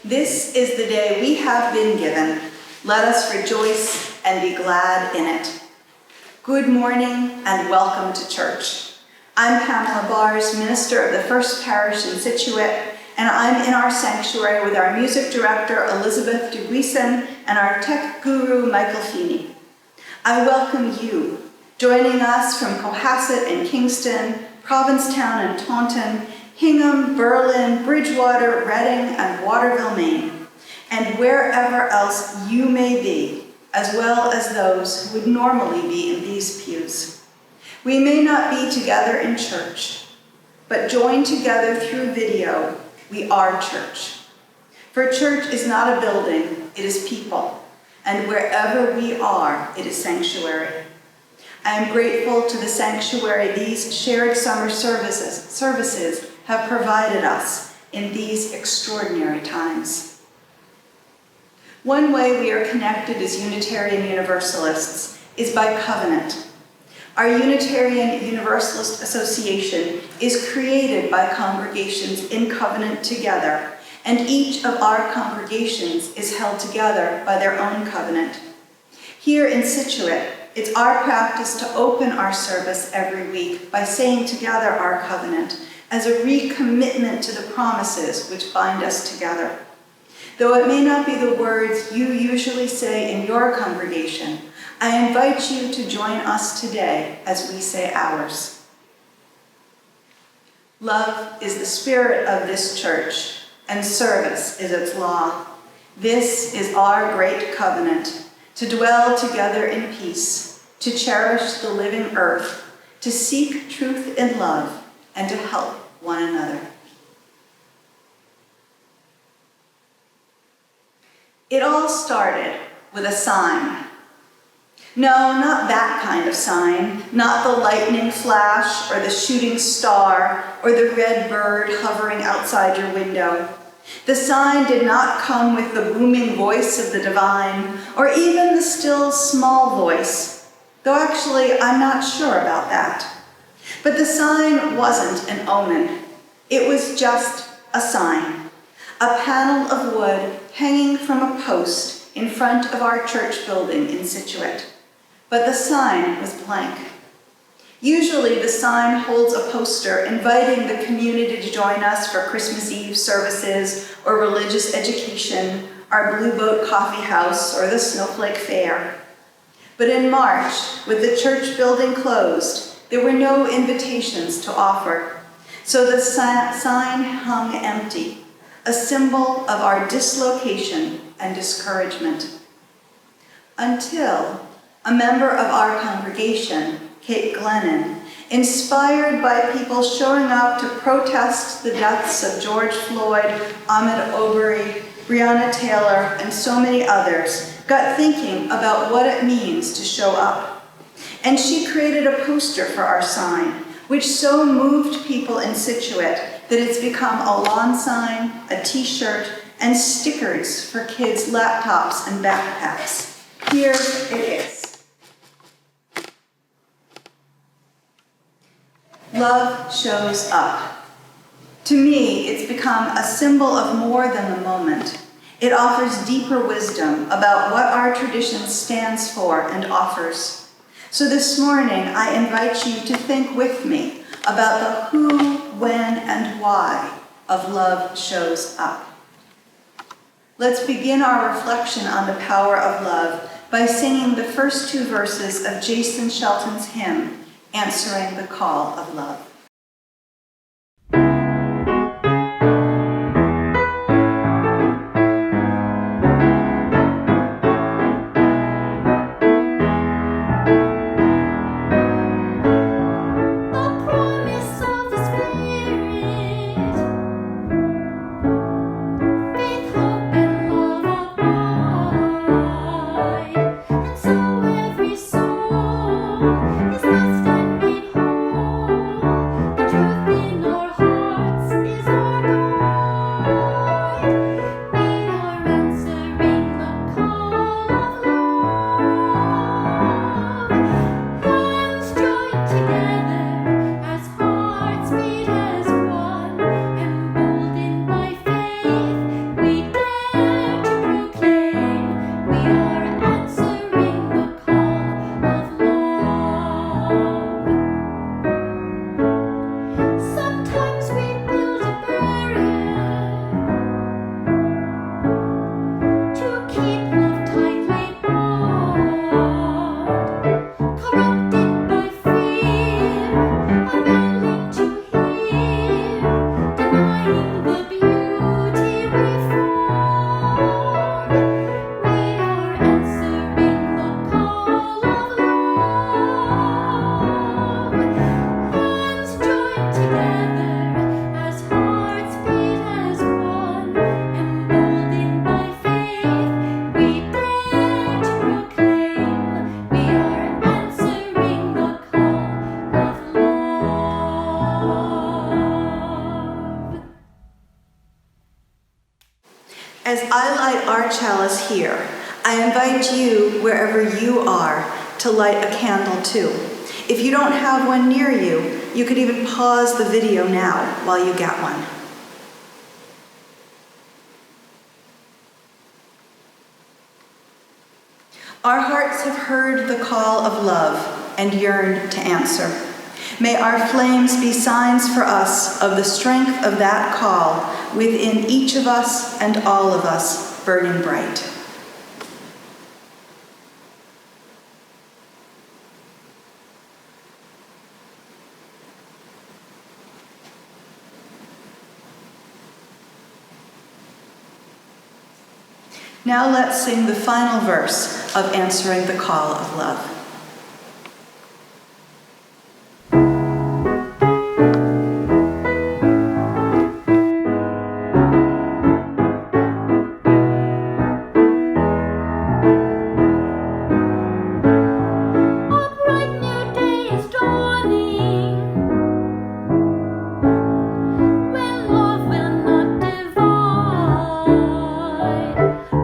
This is the day we have been given. Let us rejoice and be glad in it. Good morning and welcome to church. I'm Pamela Barz, minister of the First Parish in Scituate, and I'm in our sanctuary with our music director, Elizabeth Dubuisson, and our tech guru, Michael Feeney. I welcome you, joining us from Cohasset and Kingston, Provincetown and Taunton, Hingham, Berlin, Bridgewater, Reading, and Waterville, Maine, and wherever else you may be, as well as those who would normally be in these pews. We may not be together in church, but joined together through video, we are church. For church is not a building, it is people, and wherever we are, it is sanctuary. I am grateful to the sanctuary these shared summer services have provided us in these extraordinary times. One way we are connected as Unitarian Universalists is by covenant. Our Unitarian Universalist Association is created by congregations in covenant together, and each of our congregations is held together by their own covenant. Here in Scituate, it's our practice to open our service every week by saying together our covenant as a recommitment to the promises which bind us together. Though it may not be the words you usually say in your congregation, I invite you to join us today as we say ours. Love is the spirit of this church, and service is its law. This is our great covenant, to dwell together in peace, to cherish the living earth, to seek truth in love, and to help one another. It all started with a sign. No, not that kind of sign, not the lightning flash or the shooting star or the red bird hovering outside your window. The sign did not come with the booming voice of the divine or even the still small voice, though actually I'm not sure about that. But the sign wasn't an omen. It was just a sign, a panel of wood hanging from a post in front of our church building in Scituate. But the sign was blank. Usually the sign holds a poster inviting the community to join us for Christmas Eve services or religious education, our Blue Boat Coffee House, or the Snowflake Fair. But in March, with the church building closed, there were no invitations to offer. So the sign hung empty, a symbol of our dislocation and discouragement. Until a member of our congregation, Kate Glennon, inspired by people showing up to protest the deaths of George Floyd, Ahmaud Arbery, Breonna Taylor, and so many others, got thinking about what it means to show up. And she created a poster for our sign, which so moved people in Scituate that it's become a lawn sign, a t-shirt, and stickers for kids' laptops and backpacks. Here it is. Love shows up. To me, it's become a symbol of more than the moment. It offers deeper wisdom about what our tradition stands for and offers. So this morning, I invite you to think with me about the who, when, and why of love shows up. Let's begin our reflection on the power of love by singing the first two verses of Jason Shelton's hymn, Answering the Call of Love. Every soul is left and made whole. As I light our chalice here, I invite you, wherever you are, to light a candle too. If you don't have one near you, you could even pause the video now while you get one. Our hearts have heard the call of love and yearned to answer. May our flames be signs for us of the strength of that call within each of us and all of us burning bright. Now let's sing the final verse of Answering the Call of Love.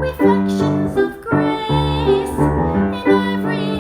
Reflections of grace in every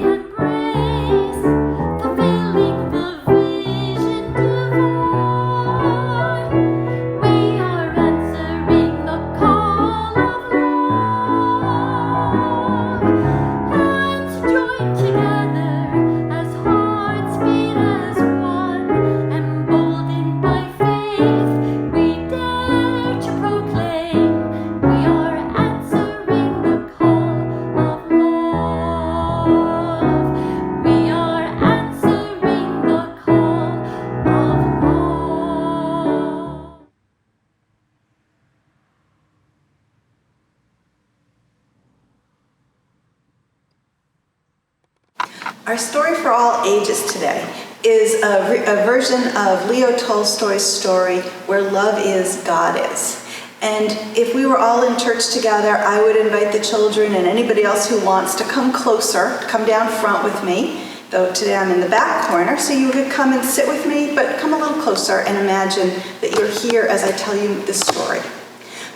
Our story for all ages today is a version of Leo Tolstoy's story, Where Love Is, God Is. And if we were all in church together, I would invite the children and anybody else who wants to come closer, come down front with me, though today I'm in the back corner, so you could come and sit with me, but come a little closer and imagine that you're here as I tell you this story.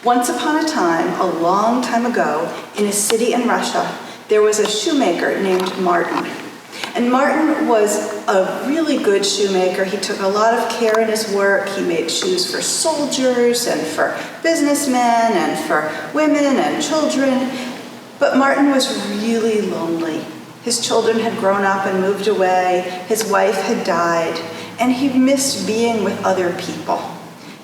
Once upon a time, a long time ago, in a city in Russia, there was a shoemaker named Martin. And Martin was a really good shoemaker. He took a lot of care in his work. He made shoes for soldiers and for businessmen and for women and children. But Martin was really lonely. His children had grown up and moved away. His wife had died. And he missed being with other people.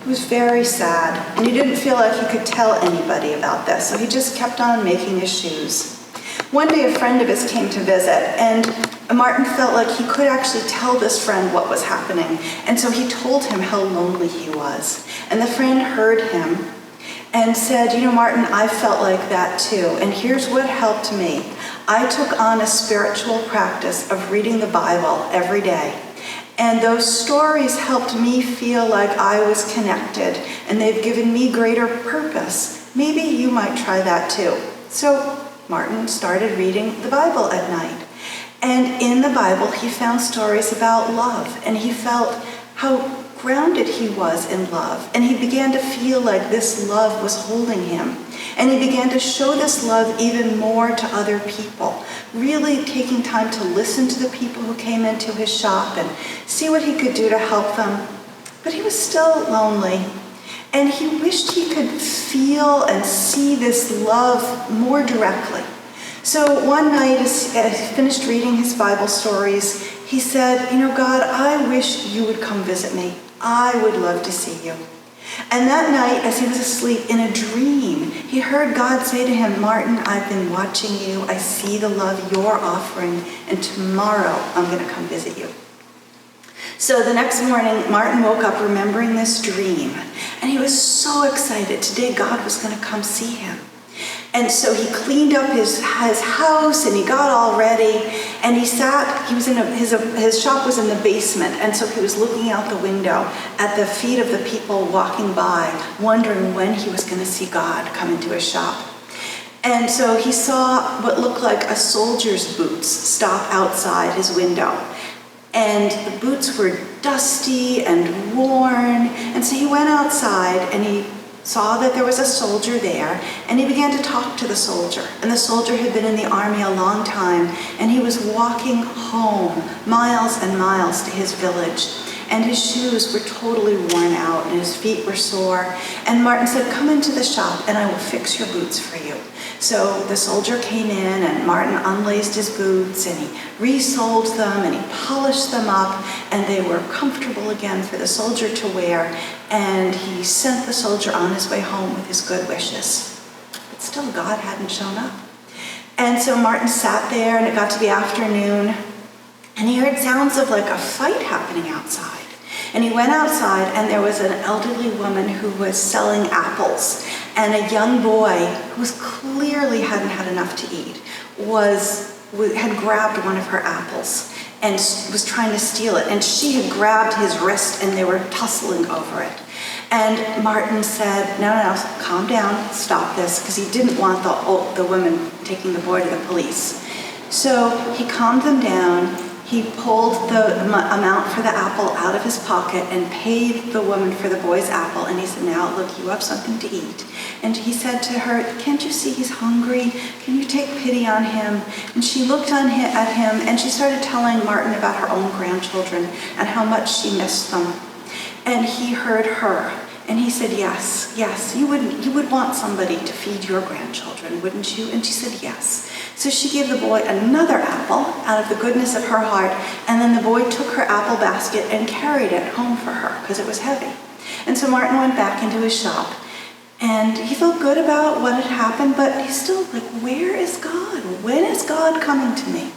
He was very sad. And he didn't feel like he could tell anybody about this. So he just kept on making his shoes. One day a friend of his came to visit, and Martin felt like he could actually tell this friend what was happening. And so he told him how lonely he was. And the friend heard him and said, "You know, Martin, I felt like that too. And here's what helped me. I took on a spiritual practice of reading the Bible every day. And those stories helped me feel like I was connected, and they've given me greater purpose. Maybe you might try that too." So Martin started reading the Bible at night. And in the Bible, he found stories about love, and he felt how grounded he was in love. And he began to feel like this love was holding him. And he began to show this love even more to other people, really taking time to listen to the people who came into his shop and see what he could do to help them. But he was still lonely. And he wished he could feel and see this love more directly. So one night, as he finished reading his Bible stories, he said, "You know, God, I wish you would come visit me. I would love to see you." And that night, as he was asleep in a dream, he heard God say to him, "Martin, I've been watching you. I see the love you're offering, and tomorrow I'm going to come visit you." So the next morning, Martin woke up remembering this dream, and he was so excited. Today, God was going to come see him. And so he cleaned up his house, and he got all ready, and he was in his shop was in the basement, and so he was looking out the window at the feet of the people walking by, wondering when he was going to see God come into his shop. And so he saw what looked like a soldier's boots stop outside his window. And the boots were dusty and worn. And so he went outside and he saw that there was a soldier there, and he began to talk to the soldier. And the soldier had been in the army a long time, and he was walking home miles and miles to his village. And his shoes were totally worn out, and his feet were sore. And Martin said, "Come into the shop, and I will fix your boots for you." So the soldier came in, and Martin unlaced his boots, and he resoled them, and he polished them up, and they were comfortable again for the soldier to wear. And he sent the soldier on his way home with his good wishes. But still, God hadn't shown up. And so Martin sat there, and it got to be afternoon, and he heard sounds of like a fight happening outside. And he went outside, and there was an elderly woman who was selling apples, and a young boy who clearly hadn't had enough to eat had grabbed one of her apples and was trying to steal it. And she had grabbed his wrist, and they were tussling over it. And Martin said, no, calm down, stop this, because he didn't want the woman taking the boy to the police. So he calmed them down. He pulled the amount for the apple out of his pocket and paid the woman for the boy's apple. And he said, "Now, look, you have something to eat." And he said to her, "Can't you see he's hungry? Can you take pity on him?" And she looked at him, and she started telling Martin about her own grandchildren and how much she missed them. And he heard her. And he said, yes, you would want somebody to feed your grandchildren, wouldn't you? And she said, yes. So she gave the boy another apple out of the goodness of her heart, and then the boy took her apple basket and carried it home for her because it was heavy. And so Martin went back into his shop, and he felt good about what had happened, but he's still like, where is God? When is God coming to me?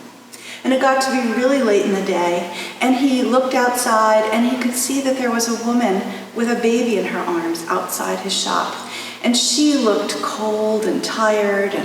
And it got to be really late in the day, and he looked outside, and he could see that there was a woman with a baby in her arms outside his shop. And she looked cold and tired,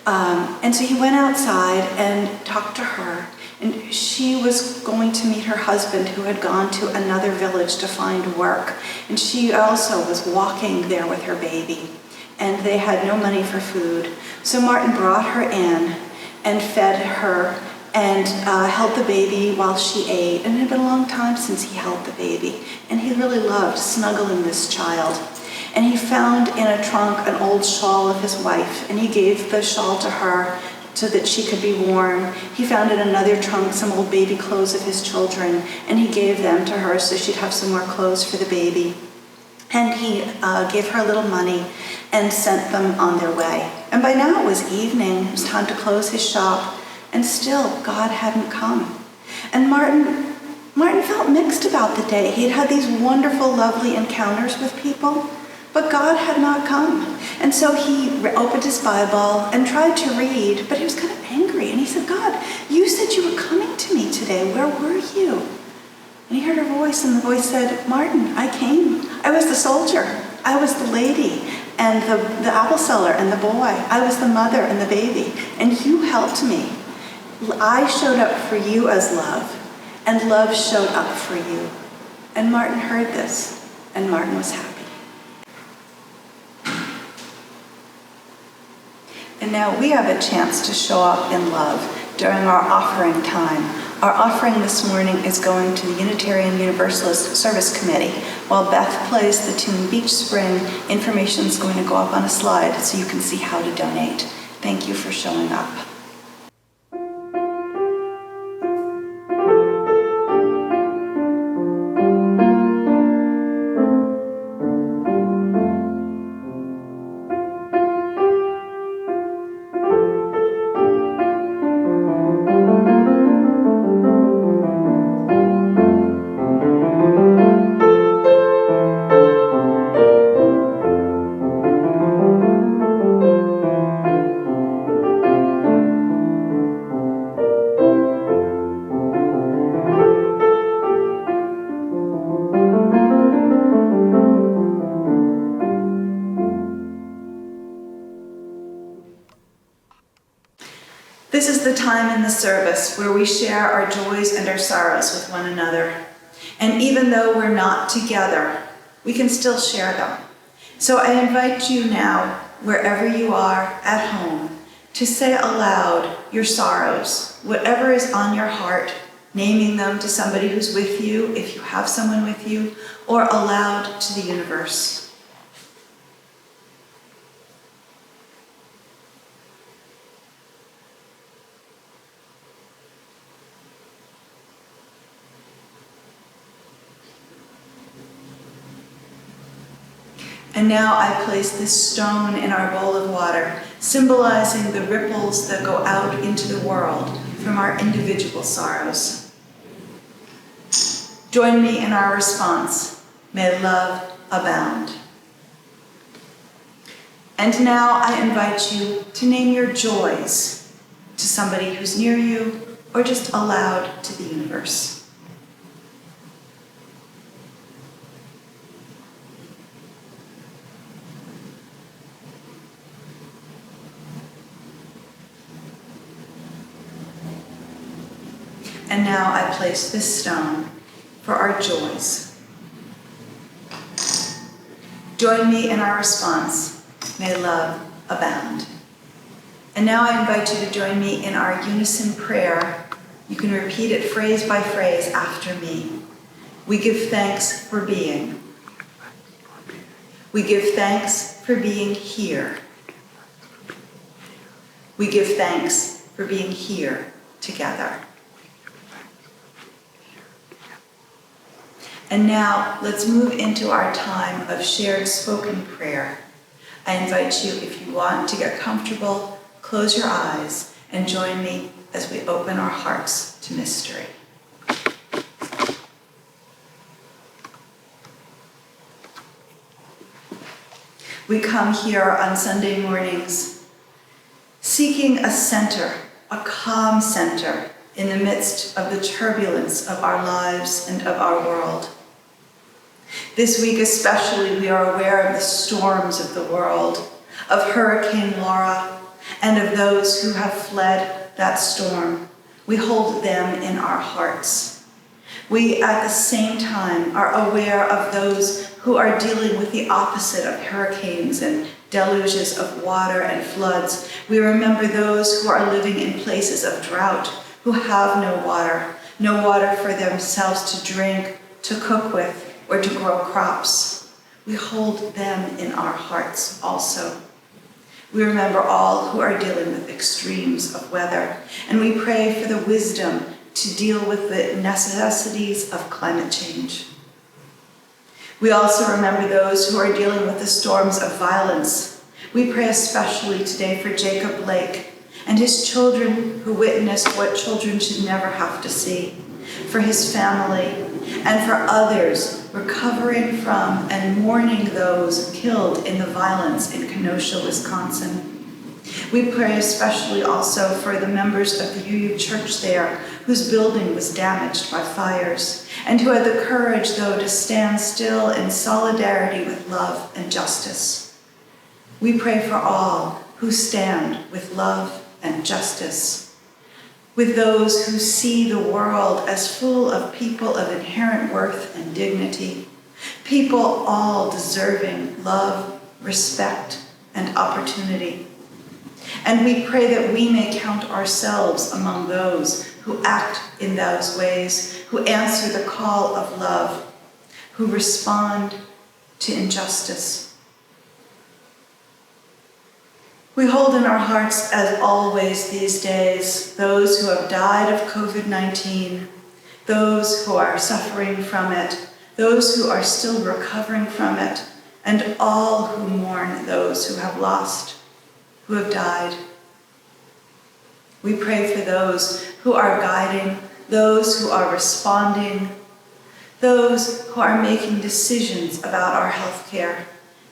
and so he went outside and talked to her. And she was going to meet her husband, who had gone to another village to find work. And she also was walking there with her baby, and they had no money for food. So Martin brought her in and fed her and held the baby while she ate. And it had been a long time since he held the baby, and he really loved snuggling this child. And he found in a trunk an old shawl of his wife, and he gave the shawl to her so that she could be warm. He found in another trunk some old baby clothes of his children, and he gave them to her so she'd have some more clothes for the baby. And he gave her a little money and sent them on their way. And by now it was evening. It was time to close his shop. And still, God hadn't come. And Martin felt mixed about the day. He had had these wonderful, lovely encounters with people, but God had not come. And so he opened his Bible and tried to read, but he was kind of angry. And he said, "God, you said you were coming to me today. Where were you?" And he heard her voice, and the voice said, "Martin, I came. I was the soldier. I was the lady, and the apple seller, and the boy. I was the mother and the baby, and you helped me. I showed up for you as love, and love showed up for you." And Martin heard this, and Martin was happy. And now we have a chance to show up in love during our offering time. Our offering this morning is going to the Unitarian Universalist Service Committee. While Beth plays the tune Beach Spring, information is going to go up on a slide so you can see how to donate. Thank you for showing up. This is the time in the service where we share our joys and our sorrows with one another. And even though we're not together, we can still share them. So I invite you now, wherever you are at home, to say aloud your sorrows, whatever is on your heart, naming them to somebody who's with you, if you have someone with you, or aloud to the universe. And now I place this stone in our bowl of water, symbolizing the ripples that go out into the world from our individual sorrows. Join me in our response, may love abound. And now I invite you to name your joys to somebody who's near you or just aloud to the universe. And now I place this stone for our joys. Join me in our response, may love abound. And now I invite you to join me in our Unison Prayer. You can repeat it phrase by phrase after me. We give thanks for being. We give thanks for being here. We give thanks for being here together. And now let's move into our time of shared spoken prayer. I invite you, if you want to get comfortable, close your eyes and join me as we open our hearts to mystery. We come here on Sunday mornings seeking a center, a calm center in the midst of the turbulence of our lives and of our world. This week especially, we are aware of the storms of the world, of Hurricane Laura, and of those who have fled that storm. We hold them in our hearts. We, at the same time, are aware of those who are dealing with the opposite of hurricanes and deluges of water and floods. We remember those who are living in places of drought, who have no water for themselves to drink, to cook with, or to grow crops. We hold them in our hearts also. We remember all who are dealing with extremes of weather, and we pray for the wisdom to deal with the necessities of climate change. We also remember those who are dealing with the storms of violence. We pray especially today for Jacob Blake and his children who witnessed what children should never have to see, for his family, and for others recovering from and mourning those killed in the violence in Kenosha, Wisconsin. We pray especially also for the members of the UU Church there, whose building was damaged by fires, and who had the courage, though, to stand still in solidarity with love and justice. We pray for all who stand with love and justice, with those who see the world as full of people of inherent worth and dignity, people all deserving love, respect, and opportunity. And we pray that we may count ourselves among those who act in those ways, who answer the call of love, who respond to injustice. We hold in our hearts, as always these days, those who have died of COVID-19, those who are suffering from it, those who are still recovering from it, and all who mourn those who have lost, who have died. We pray for those who are guiding, those who are responding, those who are making decisions about our health care,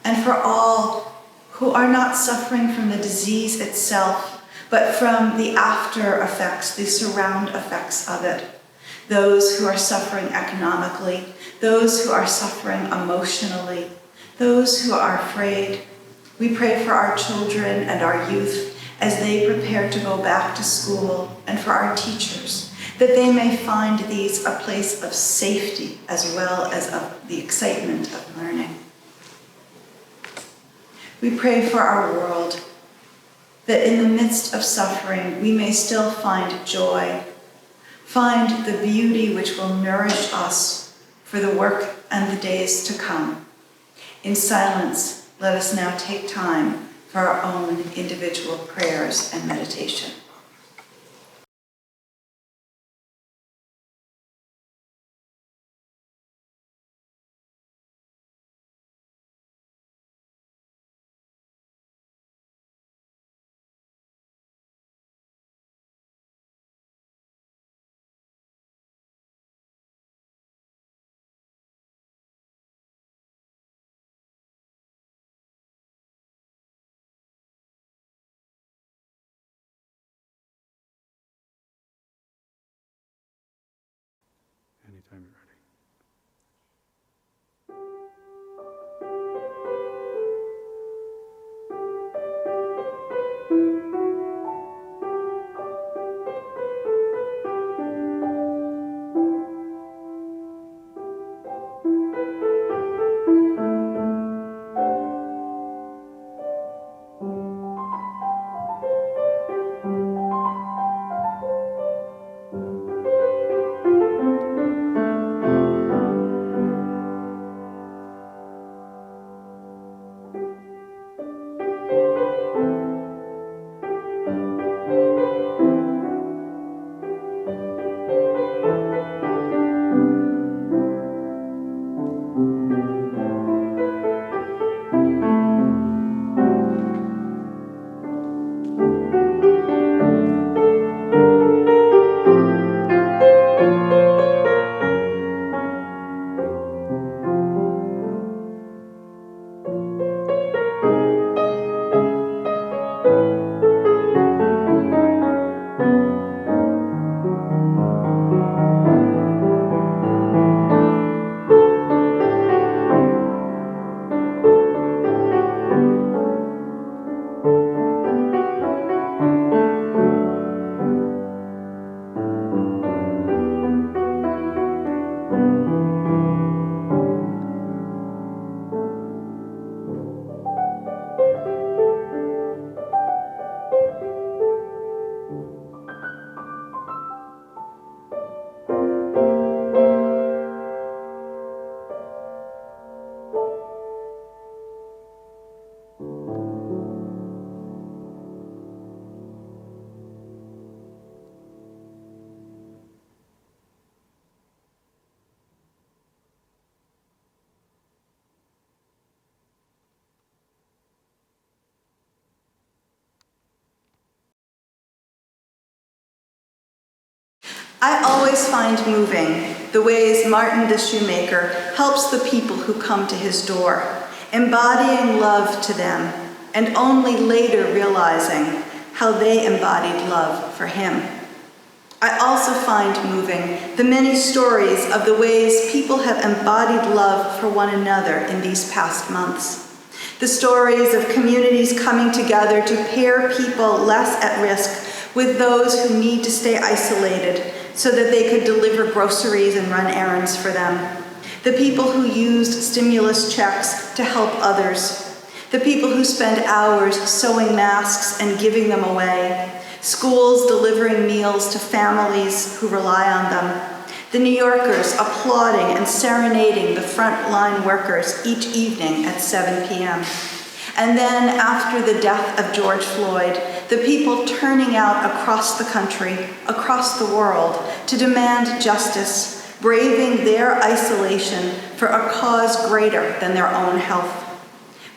and for all who are not suffering from the disease itself, but from the after effects, the surround effects of it. Those who are suffering economically, those who are suffering emotionally, those who are afraid. We pray for our children and our youth as they prepare to go back to school, and for our teachers, that they may find these a place of safety as well as of the excitement of learning. We pray for our world, that in the midst of suffering, we may still find joy, find the beauty which will nourish us for the work and the days to come. In silence, let us now take time for our own individual prayers and meditation. Anytime you're ready. I always find moving the ways Martin the shoemaker helps the people who come to his door, embodying love to them, and only later realizing how they embodied love for him. I also find moving the many stories of the ways people have embodied love for one another in these past months. The stories of communities coming together to pair people less at risk with those who need to stay isolated so that they could deliver groceries and run errands for them. The people who used stimulus checks to help others. The people who spend hours sewing masks and giving them away. Schools delivering meals to families who rely on them. The New Yorkers applauding and serenading the frontline workers each evening at 7 p.m. And then, after the death of George Floyd, the people turning out across the country, across the world, to demand justice, braving their isolation for a cause greater than their own health.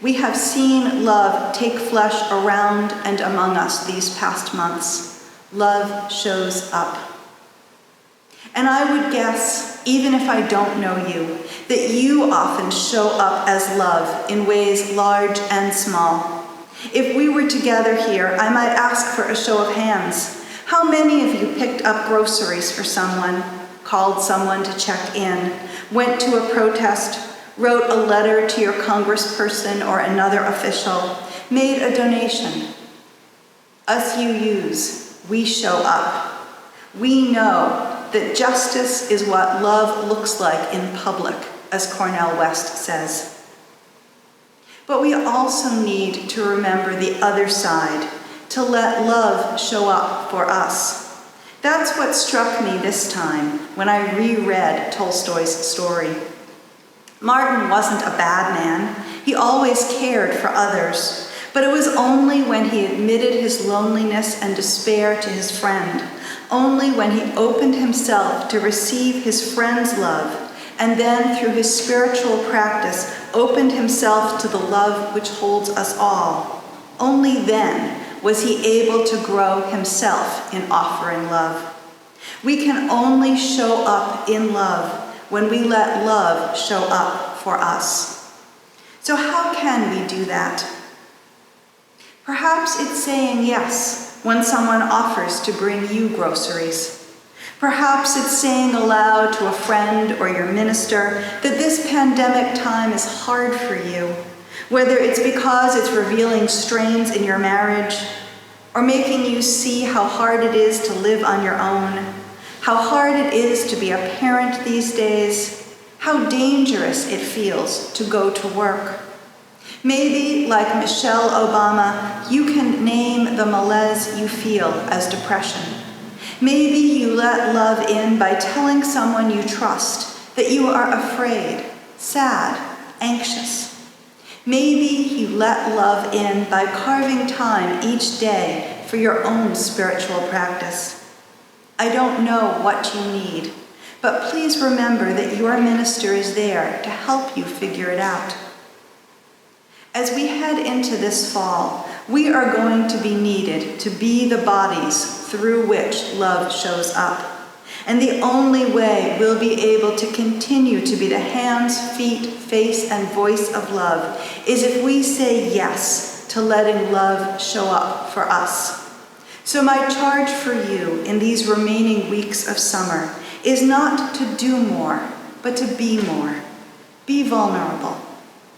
We have seen love take flesh around and among us these past months. Love shows up. And I would guess, even if I don't know you, that you often show up as love in ways large and small. If we were together here, I might ask for a show of hands. How many of you picked up groceries for someone, called someone to check in, went to a protest, wrote a letter to your congressperson or another official, made a donation? Us UUs, we show up. We know that justice is what love looks like in public, as Cornel West says. But we also need to remember the other side, to let love show up for us. That's what struck me this time when I reread Tolstoy's story. Martin wasn't a bad man. He always cared for others. But it was only when he admitted his loneliness and despair to his friend, only when he opened himself to receive his friend's love, and then through his spiritual practice opened himself to the love which holds us all, only then was he able to grow himself in offering love. We can only show up in love when we let love show up for us. So how can we do that? Perhaps it's saying yes when someone offers to bring you groceries. Perhaps it's saying aloud to a friend or your minister that this pandemic time is hard for you, whether it's because it's revealing strains in your marriage or making you see how hard it is to live on your own, how hard it is to be a parent these days, how dangerous it feels to go to work. Maybe, like Michelle Obama, you can name the malaise you feel as depression. Maybe you let love in by telling someone you trust that you are afraid, sad, anxious. Maybe you let love in by carving time each day for your own spiritual practice. I don't know what you need, but please remember that your minister is there to help you figure it out. As we head into this fall, we are going to be needed to be the bodies through which love shows up. And the only way we'll be able to continue to be the hands, feet, face, and voice of love is if we say yes to letting love show up for us. So my charge for you in these remaining weeks of summer is not to do more, but to be more. Be vulnerable.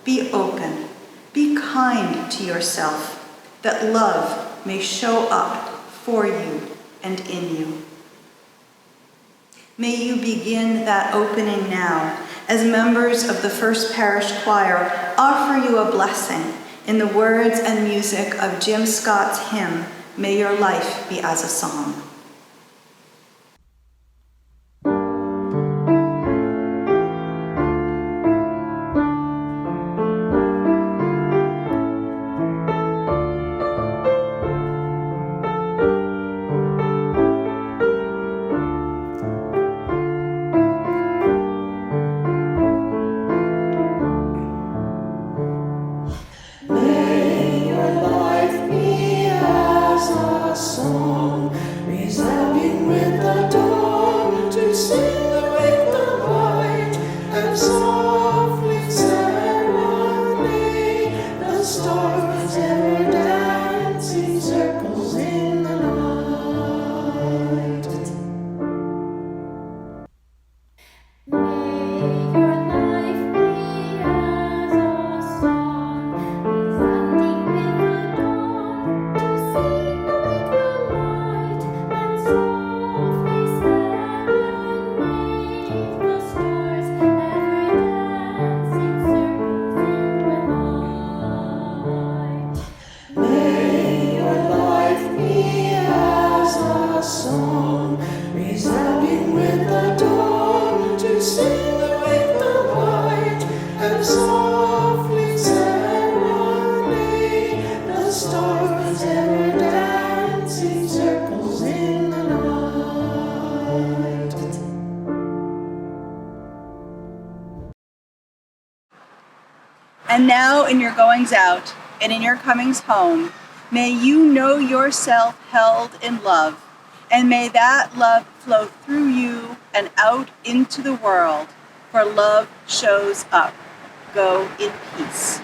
Be open. Be kind to yourself, that love may show up for you and in you. May you begin that opening now as members of the First Parish Choir offer you a blessing in the words and music of Jim Scott's hymn, May Your Life Be as a Song. And now in your goings out and in your comings home, may you know yourself held in love, and may that love flow through you and out into the world, for love shows up. Go in peace.